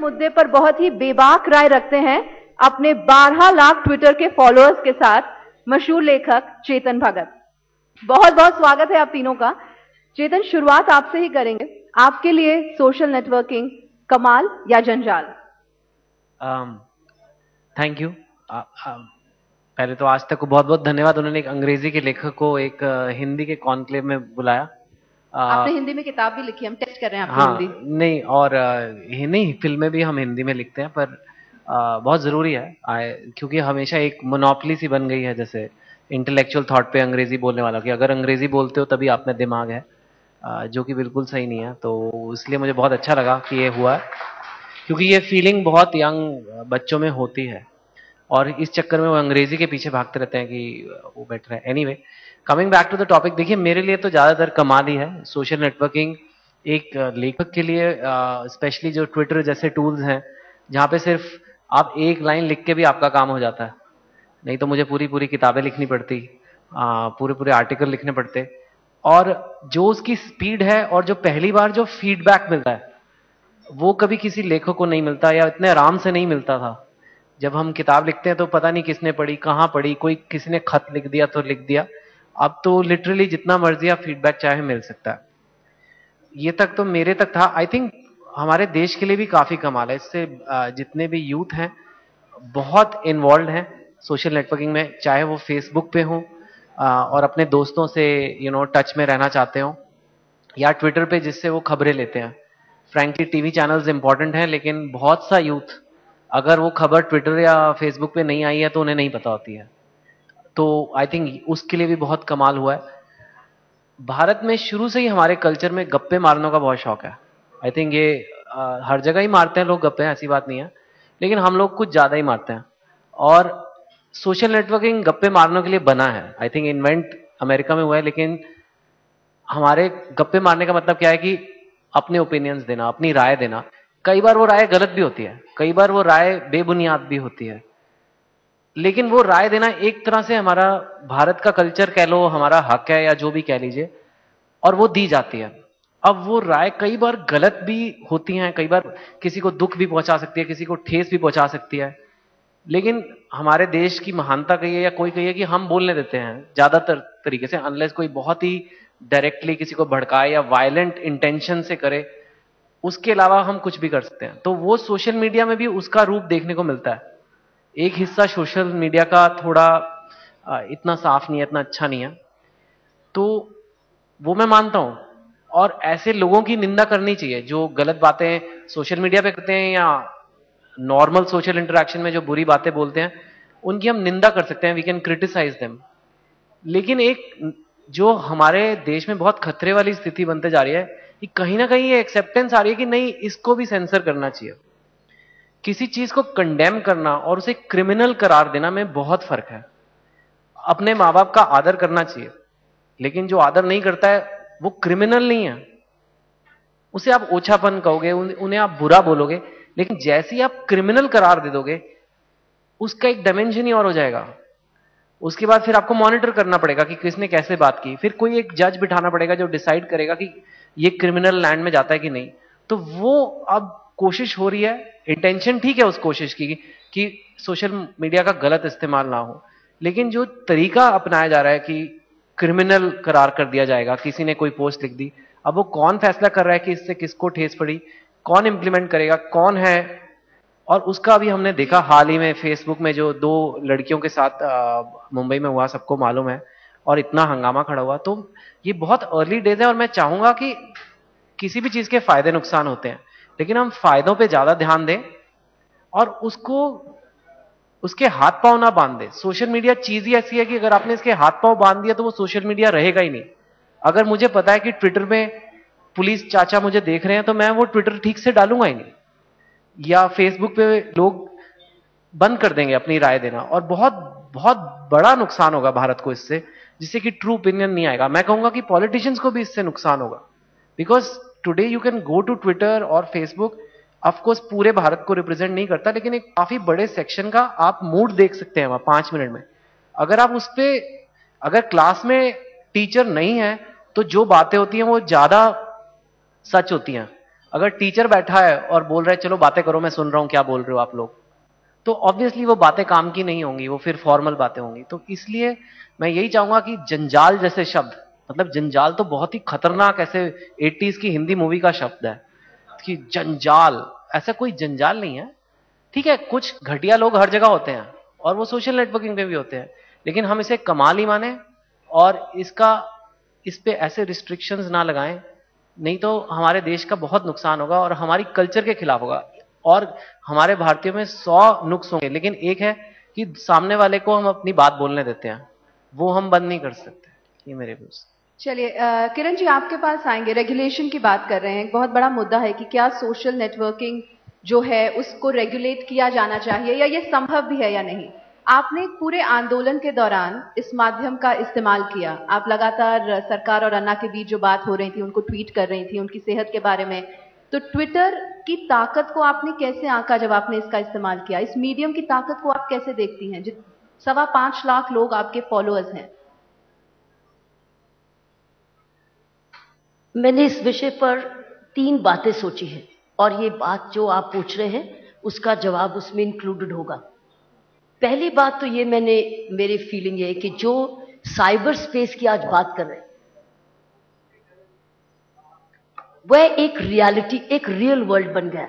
मुद्दे पर बहुत ही बेबाक राय रखते हैं अपने 12 लाख ट्विटर के फॉलोअर्स के साथ मशहूर लेखक चेतन भगत। बहुत बहुत स्वागत है आप तीनों का। चेतन, शुरुआत आपसे ही करेंगे। आपके लिए सोशल नेटवर्किंग कमाल या जंजाल? Thank you. पहले तो आज तक को बहुत बहुत धन्यवाद, उन्होंने एक अंग्रेजी के लेखक को एक हिंदी के कॉन्क्लेव में बुलाया। आपने हिंदी में किताब भी लिखी, हम टेस्ट कर रहे हैं आपकी हाँ, हिंदी। नहीं, और नहीं, फिल्में भी हम हिंदी में लिखते हैं, पर बहुत ज़रूरी है क्योंकि हमेशा एक मोनोपली सी बन गई है जैसे इंटेलेक्चुअल थॉट पे अंग्रेजी बोलने वाला, कि अगर अंग्रेजी बोलते हो तभी आप में दिमाग है, जो कि बिल्कुल सही नहीं है। तो इसलिए मुझे बहुत अच्छा लगा कि ये हुआ, क्योंकि ये फीलिंग बहुत यंग बच्चों में होती है और इस चक्कर में वो अंग्रेजी के पीछे भागते रहते हैं कि वो बेटर है। Anyway, coming back to the topic, देखिए मेरे लिए तो ज़्यादातर कमाल ही है सोशल नेटवर्किंग। एक लेखक के लिए स्पेशली जो ट्विटर जैसे टूल्स हैं, जहाँ पे सिर्फ आप एक लाइन लिख के भी आपका काम हो जाता है, नहीं तो मुझे पूरी पूरी किताबें लिखनी पड़ती, पूरे पूरे आर्टिकल लिखने पड़ते। और जो उसकी स्पीड है और जो पहली बार जो फीडबैक मिलता है, वो कभी किसी लेखक को नहीं मिलता या इतने आराम से नहीं मिलता था। जब हम किताब लिखते हैं तो पता नहीं किसने पढ़ी, कहाँ पढ़ी, कोई किसी ने खत लिख दिया तो लिख दिया। अब तो लिटरली जितना मर्जी आप फीडबैक चाहे मिल सकता है। ये तक तो मेरे तक था। आई थिंक हमारे देश के लिए भी काफी कमाल है इससे। जितने भी यूथ हैं बहुत इन्वॉल्व हैं सोशल नेटवर्किंग में, चाहे वो फेसबुक पे हो और अपने दोस्तों से टच में रहना चाहते हो, या ट्विटर पे जिससे वो खबरें लेते हैं। फ्रैंकली टीवी चैनल्स इंपॉर्टेंट हैं, लेकिन बहुत सा यूथ, अगर वो खबर ट्विटर या फेसबुक पे नहीं आई है तो उन्हें नहीं पता होती है। तो आई थिंक उसके लिए भी बहुत कमाल हुआ है। भारत में शुरू से ही हमारे कल्चर में गप्पे मारने का बहुत शौक है। आई थिंक ये हर जगह ही मारते हैं लोग गप्पे, ऐसी बात नहीं है, लेकिन हम लोग कुछ ज्यादा ही मारते हैं। और सोशल नेटवर्किंग गप्पे मारने के लिए बना है। आई थिंक इन्वेंट अमेरिका में हुआ है, लेकिन हमारे गप्पे मारने का मतलब क्या है कि अपने ओपिनियंस देना, अपनी राय देना। कई बार वो राय गलत भी होती है, कई बार वो राय बेबुनियाद भी होती है, लेकिन वो राय देना एक तरह से हमारा भारत का कल्चर कह लो, हमारा हक है, या जो भी कह लीजिए, और वो दी जाती है। अब वो राय कई बार गलत भी होती हैं, कई बार किसी को दुख भी पहुंचा सकती है, किसी को ठेस भी पहुंचा सकती है, लेकिन हमारे देश की महानता कही है या कोई कही है कि हम बोलने देते हैं ज्यादातर तरीके से, अनलेस कोई बहुत ही डायरेक्टली किसी को भड़काए या वायलेंट इंटेंशन से करे, उसके अलावा हम कुछ भी कर सकते हैं। तो वो सोशल मीडिया में भी उसका रूप देखने को मिलता है। एक हिस्सा सोशल मीडिया का थोड़ा इतना साफ नहीं है, इतना अच्छा नहीं है, तो वो मैं मानता हूं। और ऐसे लोगों की निंदा करनी चाहिए जो गलत बातें सोशल मीडिया पे करते हैं या नॉर्मल सोशल इंटरेक्शन में जो बुरी बातें बोलते हैं, उनकी हम निंदा कर सकते हैं, वी कैन क्रिटिसाइज देम। लेकिन एक जो हमारे देश में बहुत खतरे वाली स्थिति बनते जा रही है कि कहीं ना कहीं ये एक्सेप्टेंस आ रही है कि नहीं, इसको भी सेंसर करना चाहिए। किसी चीज को कंडेम करना और उसे क्रिमिनल करार देना में बहुत फर्क है। अपने माँ बाप का आदर करना चाहिए, लेकिन जो आदर नहीं करता है वो क्रिमिनल नहीं है। उसे आप ओछापन कहोगे, उन्हें आप बुरा बोलोगे, लेकिन जैसे ही आप क्रिमिनल करार दे दोगे, उसका एक डायमेंशन ही और हो जाएगा। उसके बाद फिर आपको मॉनिटर करना पड़ेगा कि किसने कैसे बात की, फिर कोई एक जज बिठाना पड़ेगा जो डिसाइड करेगा कि ये क्रिमिनल लैंड में जाता है कि नहीं। तो वो अब कोशिश हो रही है, इंटेंशन ठीक है उस कोशिश की कि सोशल मीडिया का गलत इस्तेमाल ना हो, लेकिन जो तरीका अपनाया जा रहा है कि क्रिमिनल करार कर दिया जाएगा, किसी ने कोई पोस्ट लिख दी, अब वो कौन फैसला कर रहा है कि इससे किसको ठेस पड़ी, कौन इंप्लीमेंट करेगा, कौन है। और उसका भी हमने देखा हाल ही में फेसबुक में जो दो लड़कियों के साथ मुंबई में हुआ, सबको मालूम है, और इतना हंगामा खड़ा हुआ। तो ये बहुत अर्ली डेज है और मैं चाहूंगा कि किसी भी चीज के फायदे नुकसान होते हैं, लेकिन हम फायदों पे ज्यादा ध्यान दें और उसको उसके हाथ पांव ना बांध दें। सोशल मीडिया चीज ही ऐसी है कि अगर आपने इसके हाथ पांव बांध दिया तो वो सोशल मीडिया रहेगा ही नहीं। अगर मुझे पता है कि ट्विटर में पुलिस चाचा मुझे देख रहे हैं तो मैं वो ट्विटर ठीक से डालूंगा ही नहीं, या फेसबुक पे लोग बंद कर देंगे अपनी राय देना, और बहुत बहुत बड़ा नुकसान होगा भारत को इससे, जिससे कि ट्रू ओपिनियन नहीं आएगा। मैं कहूंगा कि पॉलिटिशियंस को भी इससे नुकसान होगा, because today you can go to Twitter और फेसबुक, ऑफकोर्स पूरे भारत को रिप्रेजेंट नहीं करता, लेकिन एक काफी बड़े सेक्शन का आप मूड देख सकते हैं वहां 5 मिनट में। अगर आप उस पर, अगर क्लास में टीचर नहीं है तो जो बातें होती हैं वो ज्यादा सच होती हैं। अगर टीचर बैठा है और बोल रहा है चलो बातें करो, मैं सुन रहा हूं क्या बोल रहे हो आप लोग, तो ऑब्वियसली वो बातें काम की नहीं होंगी, वो फिर फॉर्मल बातें होंगी। तो इसलिए मैं यही चाहूंगा कि जंजाल जैसे शब्द, मतलब जंजाल तो बहुत ही खतरनाक ऐसे 80s की हिंदी मूवी का शब्द है कि जंजाल, ऐसा कोई जंजाल नहीं है। ठीक है, कुछ घटिया लोग हर जगह होते हैं और वो सोशल नेटवर्किंग पे भी होते हैं, लेकिन हम इसे कमाल ही माने और इस पे ऐसे रिस्ट्रिक्शंस ना लगाएं, नहीं तो हमारे देश का बहुत नुकसान होगा और हमारी कल्चर के खिलाफ होगा। और हमारे भारतीयों में 100 नुक्स होंगे, लेकिन एक है कि सामने वाले को हम अपनी बात बोलने देते हैं, वो हम बंद नहीं कर सकते। ये मेरे व्यूज। चलिए किरण जी आपके पास आएंगे। रेगुलेशन की बात कर रहे हैं, एक बहुत बड़ा मुद्दा है कि क्या सोशल नेटवर्किंग जो है उसको रेगुलेट किया जाना चाहिए या ये संभव भी है या नहीं। आपने पूरे आंदोलन के दौरान इस माध्यम का इस्तेमाल किया, आप लगातार सरकार और अन्ना के बीच जो बात हो रही थी उनको ट्वीट कर रही थी, उनकी सेहत के बारे में। तो ट्विटर की ताकत को आपने कैसे आंका जब आपने इसका इस्तेमाल किया? इस मीडियम की ताकत को आप कैसे देखती हैं? 5.25 लाख लोग आपके फॉलोअर्स हैं। मैंने इस विषय पर 3 बातें सोची हैं और ये बात जो आप पूछ रहे हैं उसका जवाब उसमें इंक्लूडेड होगा। पहली बात तो ये मेरी फीलिंग ये है कि जो साइबर स्पेस की आज बात कर रहे हैं वह एक रियलिटी, एक रियल वर्ल्ड बन गया।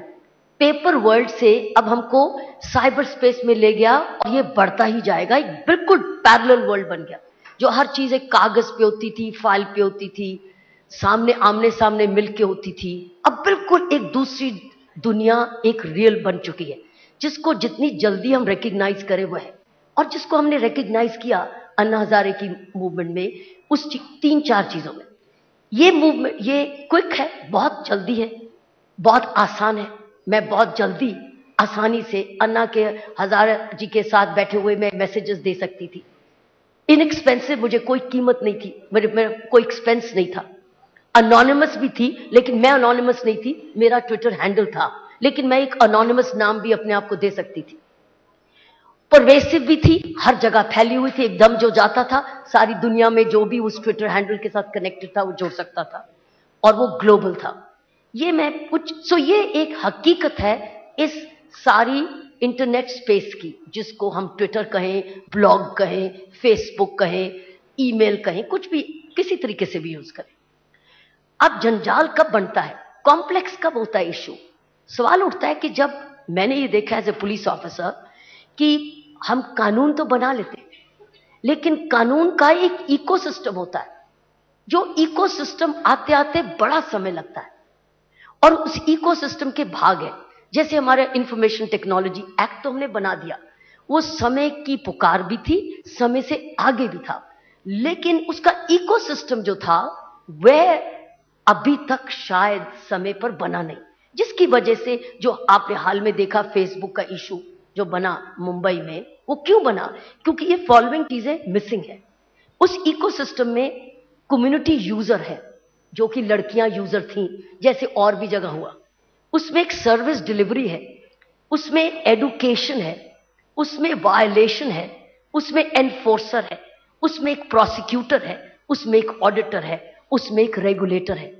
पेपर वर्ल्ड से अब हमको साइबर स्पेस में ले गया और ये बढ़ता ही जाएगा। एक बिल्कुल पैरेलल वर्ल्ड बन गया। जो हर चीज एक कागज पे होती थी, फाइल पे होती थी, सामने आमने सामने मिलके होती थी, अब बिल्कुल एक दूसरी दुनिया एक रियल बन चुकी है, जिसको जितनी जल्दी हम रिकग्नाइज करें वह है। और जिसको हमने रिकग्नाइज किया अन्ना हजारे की मूवमेंट में, उस 3-4 चीजों में, ये मूवमेंट ये क्विक है, बहुत जल्दी है, बहुत आसान है। मैं बहुत जल्दी आसानी से अन्ना के हजारे जी के साथ बैठे हुए मैं मैसेजेस दे सकती थी। इनएक्सपेंसिव, मुझे कोई कीमत नहीं थी, मेरे कोई एक्सपेंस नहीं था। अनोनिमस भी थी, लेकिन मैं अनोनिमस नहीं थी, मेरा ट्विटर हैंडल था, लेकिन मैं एक अनोनिमस नाम भी अपने आप को दे सकती थी। परवेसिव भी थी, हर जगह फैली हुई थी, एकदम जो जाता था सारी दुनिया में जो भी उस ट्विटर हैंडल के साथ कनेक्टेड था वो जोड़ सकता था, और वो ग्लोबल था। ये ये एक हकीकत है इस सारी इंटरनेट स्पेस की, जिसको हम ट्विटर कहें, ब्लॉग कहें, फेसबुक कहें, ईमेल कहें, कुछ भी किसी तरीके से भी यूज करें। अब जंजाल कब बनता है, कॉम्प्लेक्स कब होता है इश्यू? सवाल उठता है कि जब मैंने ये देखा एज ए पुलिस ऑफिसर कि हम कानून तो बना लेते हैं, लेकिन कानून का एक इकोसिस्टम होता है, जो इकोसिस्टम आते आते बड़ा समय लगता है, और उस इकोसिस्टम के भाग है। जैसे हमारे इंफॉर्मेशन टेक्नोलॉजी एक्ट तो हमने बना दिया, वो समय की पुकार भी थी, समय से आगे भी था, लेकिन उसका इकोसिस्टम जो था वह अभी तक शायद समय पर बना नहीं, जिसकी वजह से जो आपने हाल में देखा फेसबुक का इशू जो बना मुंबई में, वो क्यों बना? क्योंकि ये फॉलोइंग चीजें मिसिंग है। उस इकोसिस्टम में कम्युनिटी यूजर है, जो कि लड़कियां यूजर थीं, जैसे और भी जगह हुआ। उसमें एक सर्विस डिलीवरी है, उसमें एडुकेशन है, उसमें वायलेशन है, उसमें एनफोर्सर है, उसमें एक प्रोसिक्यूटर है, उसमें एक ऑडिटर है, उसमें एक रेगुलेटर है।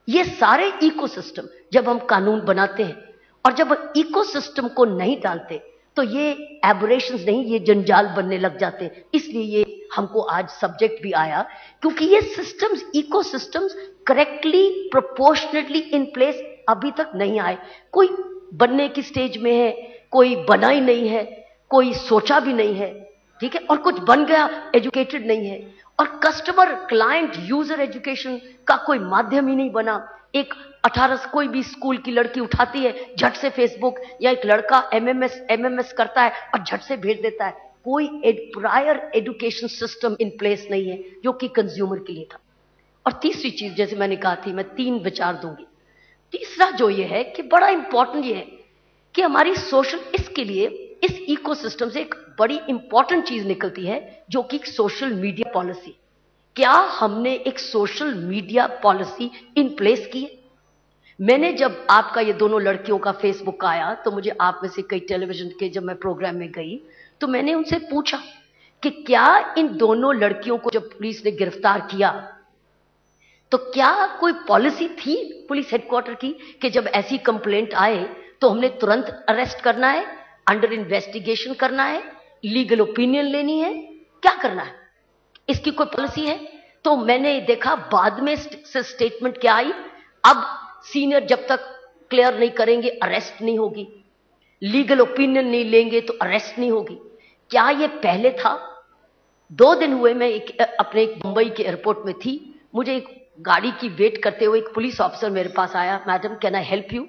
ये सारे इकोसिस्टम जब हम कानून बनाते हैं और जब इकोसिस्टम को नहीं डालते तो ये एबरेशंस नहीं, ये जंजाल बनने लग जाते हैं। इसलिए ये हमको आज सब्जेक्ट भी आया, क्योंकि ये systems, ecosystems correctly proportionately in place अभी तक नहीं आए। कोई बनने की स्टेज में है, कोई बना ही नहीं है, कोई सोचा भी नहीं है, ठीक है, और कुछ बन गया एजुकेटेड नहीं है, और कस्टमर क्लाइंट यूजर एजुकेशन का कोई माध्यम ही नहीं बना। एक 18 कोई भी स्कूल की लड़की उठाती है, झट से फेसबुक, या एक लड़का एमएमएस करता है और झट से भेज देता है। कोई prior education system in place नहीं है जो कि कंज्यूमर के लिए था। और तीसरी चीज, जैसे मैंने कहा थी, मैं 3 विचार दूंगी। तीसरा जो ये है कि बड़ा इंपॉर्टेंट ये है कि हमारी सोशल, इसके लिए इस इकोसिस्टम से एक बड़ी इंपॉर्टेंट चीज निकलती है जो कि सोशल मीडिया पॉलिसी। क्या हमने एक social media policy in place की है? मैंने जब आपका ये दोनों लड़कियों का फेसबुक आया तो मुझे आप में से कई टेलीविजन के, जब मैं प्रोग्राम में गई तो मैंने उनसे पूछा कि क्या इन दोनों लड़कियों को जब पुलिस ने गिरफ्तार किया तो क्या कोई पॉलिसी थी पुलिस हेडक्वार्टर की कि जब ऐसी कंप्लेंट आए तो हमने तुरंत अरेस्ट करना है, अंडर इन्वेस्टिगेशन करना है, लीगल ओपिनियन लेनी है, क्या करना है? इसकी कोई पॉलिसी है? तो मैंने देखा बाद में स्टेटमेंट क्या आई, अब सीनियर जब तक क्लियर नहीं करेंगे अरेस्ट नहीं होगी, लीगल ओपिनियन नहीं लेंगे तो अरेस्ट नहीं होगी। क्या ये पहले था? 2 दिन हुए मैं अपने मुंबई के एयरपोर्ट में थी, मुझे एक गाड़ी की वेट करते हुए एक पुलिस ऑफिसर मेरे पास आया, madam can I help you?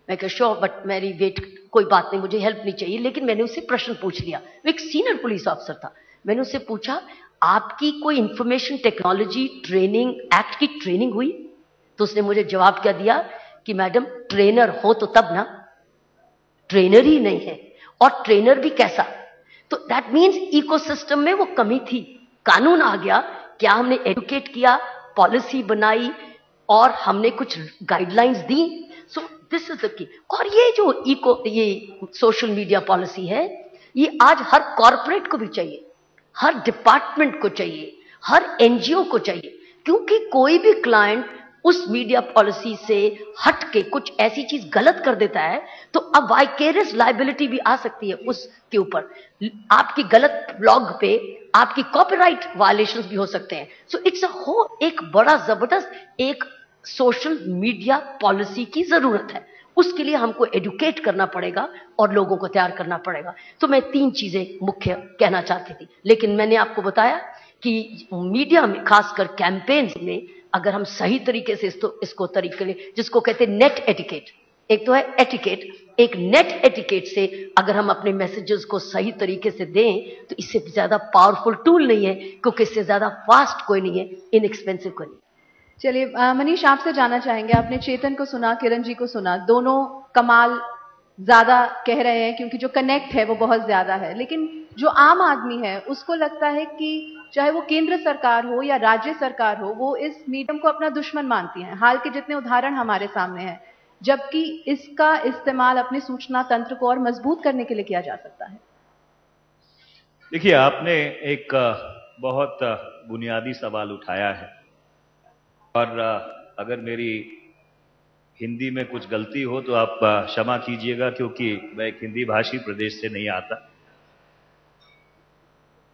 मैं कहा श्योर, बट मेरी वेट, कोई बात नहीं, मुझे हेल्प नहीं चाहिए। लेकिन मैंने उससे प्रश्न पूछ लिया, वो एक सीनियर पुलिस ऑफिसर था। मैंने उससे पूछा, आपकी कोई इंफॉर्मेशन टेक्नोलॉजी ट्रेनिंग एक्ट की ट्रेनिंग हुई? तो उसने मुझे जवाब क्या दिया कि मैडम ट्रेनर हो तो तब ना, ट्रेनर ही नहीं है, और ट्रेनर भी कैसा? तो दैट मीन्स इकोसिस्टम में वो कमी थी। कानून आ गया, क्या हमने एडुकेट किया, पॉलिसी बनाई और हमने कुछ guidelines the? So this is the key. और ये सोशल मीडिया पॉलिसी है, ये आज हर कॉर्पोरेट को भी चाहिए, हर डिपार्टमेंट को चाहिए, हर एनजीओ को चाहिए, क्योंकि कोई भी क्लाइंट उस मीडिया पॉलिसी से हट के कुछ ऐसी चीज गलत कर देता है तो अब वाइकेरियस लायबिलिटी भी आ सकती है उसके ऊपर। आपकी गलत ब्लॉग पे आपकी कॉपीराइट वायलेशंस भी हो सकते हैं। सो इट्स एक बड़ा जबरदस्त एक सोशल मीडिया पॉलिसी की जरूरत है। उसके लिए हमको एडुकेट करना पड़ेगा और लोगों को तैयार करना पड़ेगा। तो मैं 3 चीजें मुख्य कहना चाहती थी, लेकिन मैंने आपको बताया कि मीडिया में खासकर कैंपेन्स में अगर हम सही तरीके से इसको तरीके लिए, जिसको कहते हैं नेट एटिकेट, एक तो है एटिकेट, एक नेट एटिकेट से अगर हम अपने मैसेजेस को सही तरीके से दें तो इससे ज्यादा पावरफुल टूल नहीं है, क्योंकि इससे ज्यादा फास्ट कोई नहीं है, इनएक्सपेंसिव कोई नहीं। चलिए मनीष, आपसे जानना चाहेंगे, आपने चेतन को सुना, किरण जी को सुना, दोनों कमाल ज्यादा कह रहे हैं क्योंकि जो कनेक्ट है वो बहुत ज्यादा है, लेकिन जो आम आदमी है उसको लगता है कि चाहे वो केंद्र सरकार हो या राज्य सरकार हो, वो इस मीडियम को अपना दुश्मन मानती है। हाल के जितने उदाहरण हमारे सामने हैं, जबकि इसका इस्तेमाल अपने सूचना तंत्र को और मजबूत करने के लिए किया जा सकता है। देखिए, आपने एक बहुत बुनियादी सवाल उठाया है, और अगर मेरी हिंदी में कुछ गलती हो तो आप क्षमा कीजिएगा, क्योंकि मैं एक हिंदी भाषी प्रदेश से नहीं आता।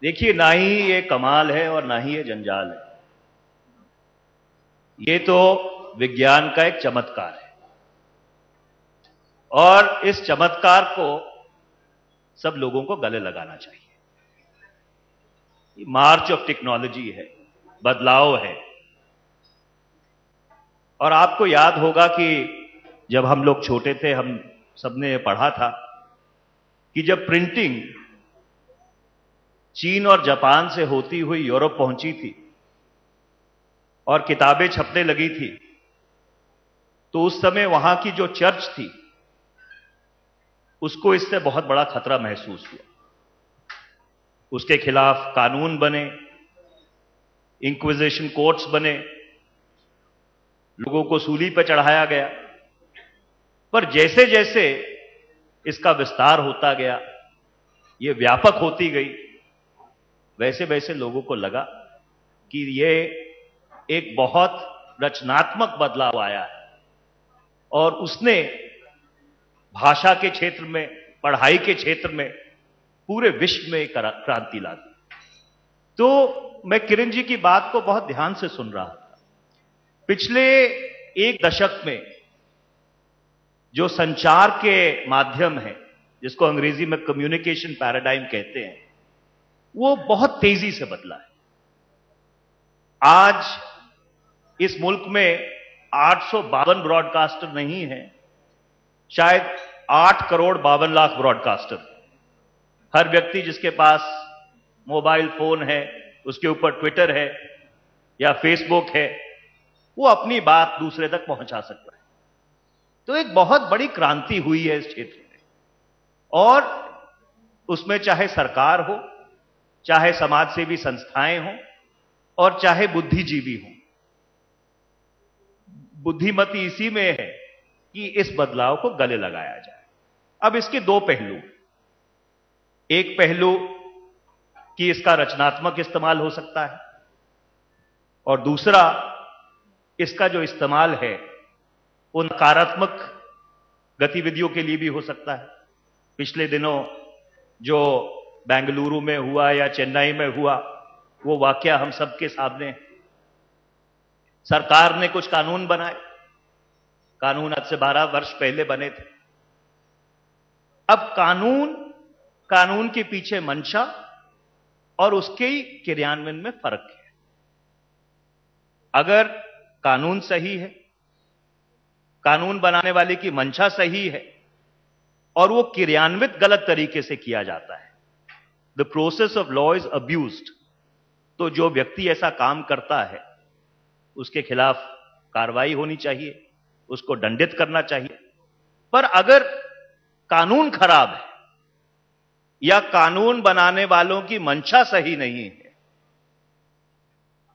देखिए, ना ही ये कमाल है और ना ही ये जंजाल है, ये तो विज्ञान का एक चमत्कार है, और इस चमत्कार को सब लोगों को गले लगाना चाहिए। मार्च ऑफ टेक्नोलॉजी है, बदलाव है। और आपको याद होगा कि जब हम लोग छोटे थे, हम सबने पढ़ा था कि जब प्रिंटिंग चीन और जापान से होती हुई यूरोप पहुंची थी और किताबें छपने लगी थी, तो उस समय वहां की जो चर्च थी उसको इससे बहुत बड़ा खतरा महसूस हुआ। उसके खिलाफ कानून बने, इंक्विजिशन कोर्ट्स बने, लोगों को सूली पर चढ़ाया गया। पर जैसे जैसे इसका विस्तार होता गया, ये व्यापक होती गई, वैसे वैसे लोगों को लगा कि ये एक बहुत रचनात्मक बदलाव आया है, और उसने भाषा के क्षेत्र में, पढ़ाई के क्षेत्र में, पूरे विश्व में एक क्रांति ला दी। तो मैं किरण जी की बात को बहुत ध्यान से सुन रहा था। पिछले 1 दशक में जो संचार के माध्यम है, जिसको अंग्रेजी में कम्युनिकेशन पैराडाइम कहते हैं, वो बहुत तेजी से बदला है। आज इस मुल्क में 852 ब्रॉडकास्टर नहीं है, शायद 8 करोड़ 52 लाख ब्रॉडकास्टर। हर व्यक्ति जिसके पास मोबाइल फोन है, उसके ऊपर ट्विटर है या फेसबुक है, वो अपनी बात दूसरे तक पहुंचा सकता है। तो एक बहुत बड़ी क्रांति हुई है इस क्षेत्र में, और उसमें चाहे सरकार हो, चाहे समाजसेवी संस्थाएं हों, और चाहे बुद्धिजीवी हों। बुद्धिमती इसी में है कि इस बदलाव को गले लगाया जाए। अब इसके 2 पहलू, एक पहलू कि इसका रचनात्मक इस्तेमाल हो सकता है, और दूसरा इसका जो इस्तेमाल है वो नकारात्मक गतिविधियों के लिए भी हो सकता है। पिछले दिनों जो बेंगलुरु में हुआ या चेन्नई में हुआ, वो वाकया हम सबके सामने है। सरकार ने कुछ कानून बनाए, कानून आज से 12 वर्ष पहले बने थे। अब कानून के पीछे मंशा और उसके ही क्रियान्वयन में फर्क है। अगर कानून सही है, कानून बनाने वाले की मंशा सही है और वो क्रियान्वित गलत तरीके से किया जाता है, the process of law is abused, तो जो व्यक्ति ऐसा काम करता है उसके खिलाफ कार्रवाई होनी चाहिए, उसको दंडित करना चाहिए। पर अगर कानून खराब है या कानून बनाने वालों की मंशा सही नहीं है,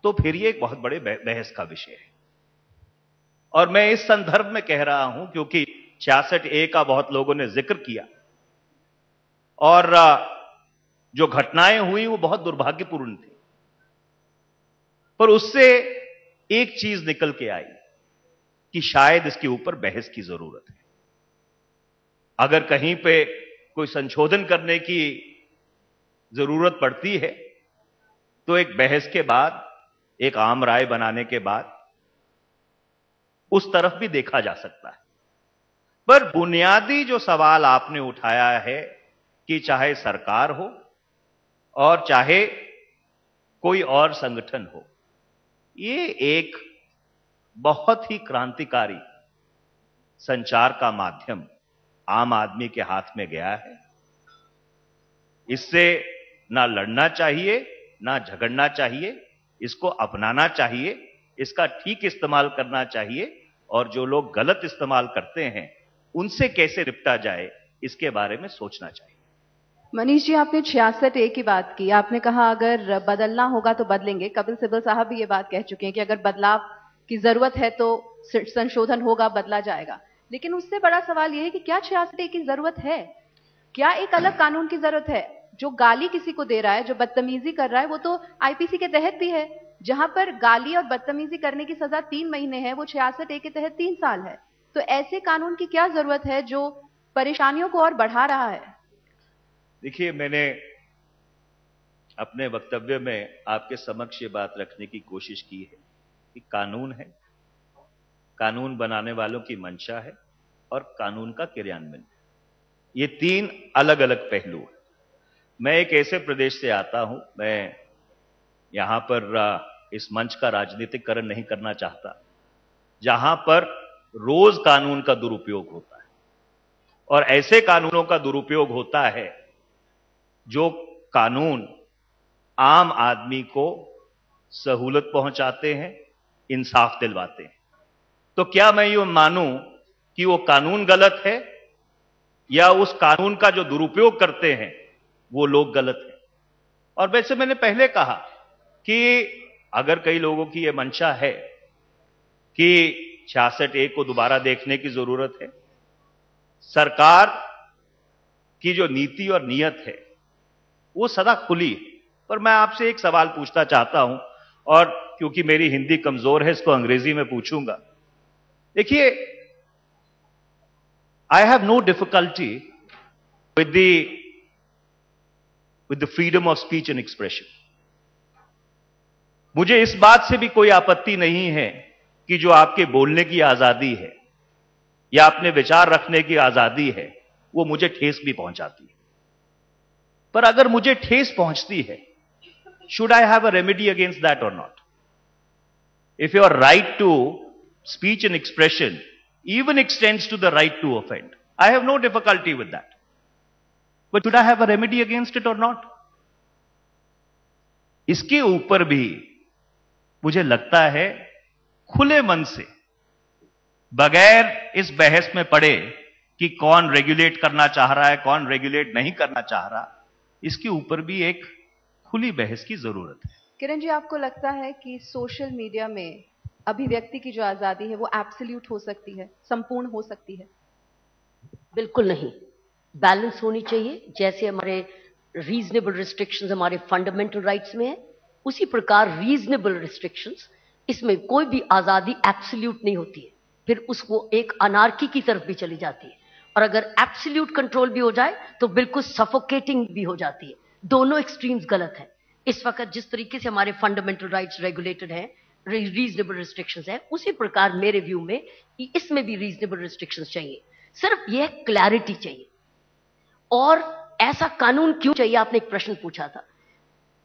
तो फिर ये एक बहुत बड़े बहस का विषय है। और मैं इस संदर्भ में कह रहा हूं क्योंकि 66A का बहुत लोगों ने जिक्र किया और जो घटनाएं हुई वो बहुत दुर्भाग्यपूर्ण थी, पर उससे एक चीज निकल के आई कि शायद इसके ऊपर बहस की जरूरत है। अगर कहीं पे कोई संशोधन करने की जरूरत पड़ती है तो एक बहस के बाद, एक आम राय बनाने के बाद उस तरफ भी देखा जा सकता है। पर बुनियादी जो सवाल आपने उठाया है कि चाहे सरकार हो और चाहे कोई और संगठन हो, ये एक बहुत ही क्रांतिकारी संचार का माध्यम आम आदमी के हाथ में गया है। इससे ना लड़ना चाहिए, ना झगड़ना चाहिए, इसको अपनाना चाहिए, इसका ठीक इस्तेमाल करना चाहिए और जो लोग गलत इस्तेमाल करते हैं उनसे कैसे निपटा जाए इसके बारे में सोचना चाहिए। मनीष जी, आपने 66A की बात की। आपने कहा अगर बदलना होगा तो बदलेंगे। कपिल सिब्बल साहब भी ये बात कह चुके हैं कि अगर बदलाव की जरूरत है तो संशोधन होगा, बदला जाएगा। लेकिन उससे बड़ा सवाल यह है कि क्या 66A की जरूरत है? क्या एक अलग कानून की जरूरत है? जो गाली किसी को दे रहा है, जो बदतमीजी कर रहा है, वो तो आईपीसी के तहत भी है। जहां पर गाली और बदतमीजी करने की सजा 3 महीने है, वो 66A के तहत 3 साल है। तो ऐसे कानून की क्या जरूरत है जो परेशानियों को और बढ़ा रहा है? देखिए, मैंने अपने वक्तव्य में आपके समक्ष ये बात रखने की कोशिश की है कि कानून है, कानून बनाने वालों की मंशा है और कानून का क्रियान्वयन। ये 3 अलग अलग पहलू हैं। मैं एक ऐसे प्रदेश से आता हूं, मैं यहां पर इस मंच का राजनीतिकरण नहीं करना चाहता, जहां पर रोज कानून का दुरुपयोग होता है और ऐसे कानूनों का दुरुपयोग होता है जो कानून आम आदमी को सहूलत पहुंचाते हैं, इंसाफ दिलवाते हैं। तो क्या मैं यूं मानूं कि वो कानून गलत है या उस कानून का जो दुरुपयोग करते हैं वो लोग गलत हैं? और वैसे मैंने पहले कहा कि अगर कई लोगों की यह मंशा है कि 66A को दोबारा देखने की जरूरत है, सरकार की जो नीति और नीयत है वो सदा खुली है। पर मैं आपसे एक सवाल पूछना चाहता हूं और क्योंकि मेरी हिंदी कमजोर है इसको अंग्रेजी में पूछूंगा। देखिए, I have no difficulty with the freedom of speech and expression. मुझे इस बात से भी कोई आपत्ति नहीं है कि जो आपके बोलने की आजादी है या अपने विचार रखने की आजादी है वो मुझे ठेस भी पहुंचाती है। पर अगर मुझे ठेस पहुंचती है, should I have a remedy against that or not? If your right to speech and expression even extends to the right to offend, I have no difficulty with that. But should I have a remedy against it or not? इसके ऊपर भी मुझे लगता है खुले मन से, बगैर इस बहस में पड़े कि कौन रेगुलेट करना चाह रहा है, कौन रेगुलेट नहीं करना चाह रहा, इसके ऊपर भी एक खुली बहस की जरूरत है। किरण जी, आपको लगता है कि सोशल मीडिया में अभिव्यक्ति की जो आजादी है वो एब्सोल्यूट हो सकती है, संपूर्ण हो सकती है? बिल्कुल नहीं, बैलेंस होनी चाहिए। जैसे हमारे रीजनेबल रिस्ट्रिक्शंस हमारे फंडामेंटल राइट्स में है, उसी प्रकार रीजनेबल रिस्ट्रिक्शंस इसमें कोई भी आजादी एब्सोल्यूट नहीं होती है, फिर उसको एक अनार्की की तरफ भी चली जाती है। और अगर एब्सोल्यूट कंट्रोल भी हो जाए तो बिल्कुल सफोकेटिंग भी हो जाती है। दोनों एक्सट्रीम्स गलत है। इस वक्त जिस तरीके से हमारे फंडामेंटल राइट्स रेगुलेटेड हैं, रीजनेबल रिस्ट्रिक्शंस है, उसी प्रकार मेरे व्यू में इसमें भी रीजनेबल रिस्ट्रिक्शंस चाहिए। सिर्फ यह क्लैरिटी चाहिए। और ऐसा कानून क्यों चाहिए, आपने एक प्रश्न पूछा था।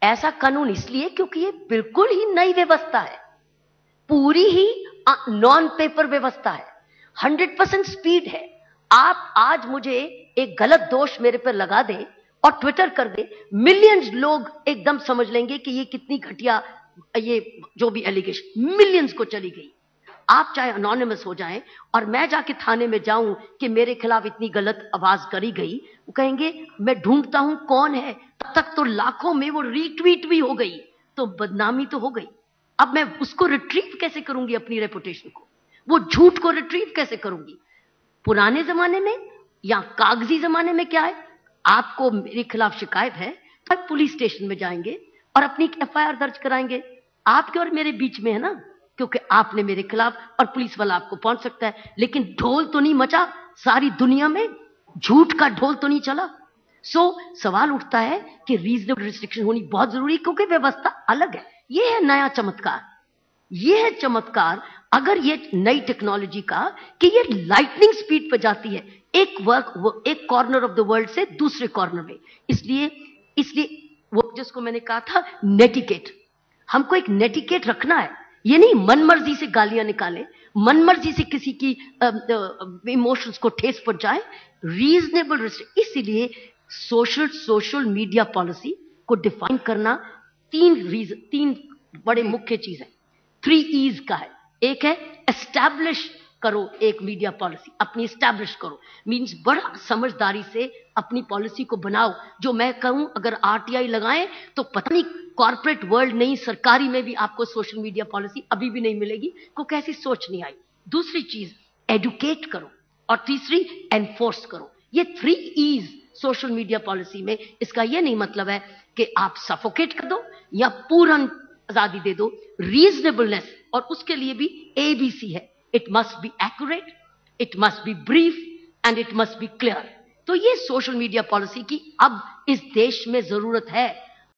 ऐसा कानून इसलिए क्योंकि ये बिल्कुल ही नई व्यवस्था है, पूरी ही नॉन पेपर व्यवस्था है, 100% स्पीड है। आप आज मुझे एक गलत दोष मेरे पर लगा दे और ट्विटर कर दे, मिलियंस लोग एकदम समझ लेंगे कि ये कितनी घटिया, ये जो भी एलिगेशन मिलियंस को चली गई। आप चाहे अनोनिमस हो जाएं और मैं जाके थाने में जाऊं कि मेरे खिलाफ इतनी गलत आवाज करी गई, वो कहेंगे मैं ढूंढता हूं कौन है, तब तक तो लाखों में वो रीट्वीट भी हो गई, तो बदनामी तो हो गई। अब मैं उसको रिट्रीव कैसे करूंगी, अपनी रेपुटेशन को, वो झूठ को रिट्रीव कैसे करूंगी। पुराने जमाने में या कागजी जमाने में क्या है, आपको मेरे खिलाफ शिकायत है तो आप पुलिस स्टेशन में जाएंगे और अपनी एफआईआर दर्ज कराएंगे। आपके और मेरे बीच में है ना, क्योंकि आपने मेरे खिलाफ और पुलिस वाला आपको पहुंच सकता है, लेकिन ढोल तो नहीं मचा सारी दुनिया में, झूठ का ढोल तो नहीं चला। सवाल उठता है कि रीजनेबल रिस्ट्रिक्शन होनी बहुत जरूरी, क्योंकि व्यवस्था अलग है। यह है नया चमत्कार, यह है चमत्कार अगर ये नई टेक्नोलॉजी का कि ये लाइटनिंग स्पीड पर जाती है एक कॉर्नर ऑफ द वर्ल्ड से दूसरे कॉर्नर में। इसलिए वो जिसको मैंने कहा था नेटिकेट, हमको एक नेटिकेट रखना है। ये नहीं मनमर्जी से गालियां निकाले, मनमर्जी से किसी की इमोशंस को ठेस पहुंचाए। रीजनेबल इसीलिए सोशल मीडिया पॉलिसी को डिफाइन करना तीन बड़े मुख्य चीज है, 3 E's का है। एक है एस्टैब्लिश करो, एक मीडिया पॉलिसी अपनी एस्टैब्लिश करो, मींस बड़ा समझदारी से अपनी पॉलिसी को बनाओ। जो मैं कहूं अगर आरटीआई लगाएं तो पता नहीं कॉर्पोरेट वर्ल्ड नहीं, सरकारी में भी आपको सोशल मीडिया पॉलिसी अभी भी नहीं मिलेगी, को कैसी सोच नहीं आई। दूसरी चीज एडुकेट करो और तीसरी एनफोर्स करो। ये 3 E's सोशल मीडिया पॉलिसी में। इसका यह नहीं मतलब है कि आप सफोकेट कर दो या पूर्ण आजादी दे दो। रीजनेबलनेस, और उसके लिए भी ABC है, it must be accurate, it must be brief and it must be clear. तो ये सोशल मीडिया पॉलिसी की अब इस देश में जरूरत है।